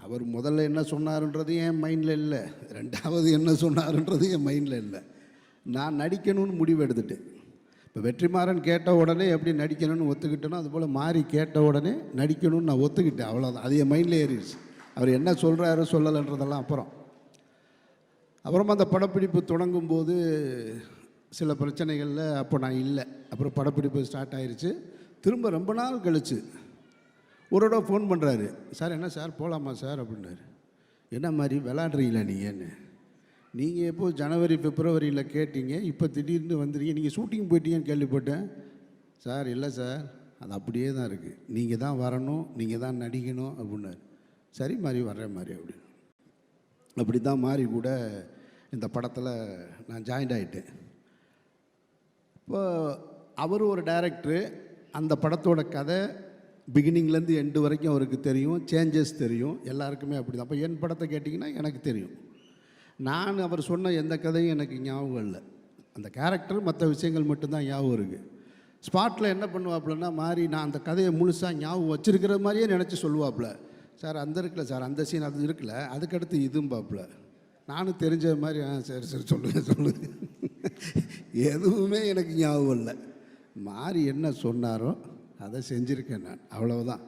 அவர் முதல்ல என்ன சொன்னாருன்றது என் மைண்டில் இல்லை, ரெண்டாவது என்ன சொன்னாருன்றது என் மைண்டில் இல்லை. நான் நடிக்கணும்னு முடிவு எடுத்துட்டேன். இப்போ வெற்றிமாறன் கேட்ட உடனே எப்படி நடிக்கணும்னு ஒத்துக்கிட்டேனோ அதுபோல் மாறி கேட்ட உடனே நடிக்கணும்னு நான் ஒத்துக்கிட்டேன். அவ்வளோதான். அது என் மைண்டில் ஏறிடுச்சு. அவர் என்ன சொல்கிறாரு சொல்லலைன்றதெல்லாம் அப்புறமா அந்த படப்பிடிப்பு தொடங்கும்போது சில பிரச்சனைகளில் அப்போ நான் இல்லை. அப்புறம் படப்பிடிப்பு ஸ்டார்ட் ஆயிடுச்சு. திரும்ப ரொம்ப நாள் கழிச்சு ஒரு தடவை ஃபோன் பண்ணுறாரு. சார் என்ன சார் போகலாமா சார் அப்படின்னாரு. என்ன மாதிரி விளாட்றீங்களா நீங்கன்னு? நீங்கள் எப்போ ஜனவரி பிப்ரவரியில் கேட்டீங்க, இப்போ திடீர்னு வந்துடுங்க, நீங்கள் ஷூட்டிங் போயிட்டீங்கன்னு கேள்விப்பட்டேன். சார் இல்லை சார், அது அப்படியே தான் இருக்குது, நீங்கள் தான் வரணும், நீங்கள் தான் நடிக்கணும் அப்படின்னாரு. சரி மாதிரி வர்ற மாதிரி அப்படின்னு அப்படி தான் மாறி கூட இந்த படத்தில் நான் ஜாயின்ட் ஆகிட்டேன். இப்போ அவர் ஒரு டைரக்டரு. அந்த படத்தோட கதை பிகினிங்லேருந்து எண்டு வரைக்கும் அவருக்கு தெரியும், சேஞ்சஸ் தெரியும், எல்லாருக்குமே அப்படி தான். அப்போ என் படத்தை கேட்டிங்கன்னா எனக்கு தெரியும். நான் அவர் சொன்ன எந்த கதையும் எனக்கு ஞாபகம் இல்லை. அந்த கேரக்டர் மற்ற விஷயங்கள் மட்டும்தான் ஞாபகம் இருக்குது. ஸ்பாட்டில் என்ன பண்ணுவாப்புலன்னா மாறி நான் அந்த கதையை முழுசாக ஞாபகம் வச்சுருக்கிற மாதிரியே நினச்சி சொல்லுவாப்புல. சார் அந்த இருக்குல்ல சார், அந்த சீன் அது இருக்குல்ல, அதுக்கடுத்து இதுவும் பாப்புல. நானும் தெரிஞ்ச மாதிரி சரி சரி சொல்லுங்கள் எதுவுமே எனக்கு ஞாபகம் இல்லை. மாறி என்ன சொன்னாரோ அதை செஞ்சுருக்கேன் நான், அவ்வளவுதான்.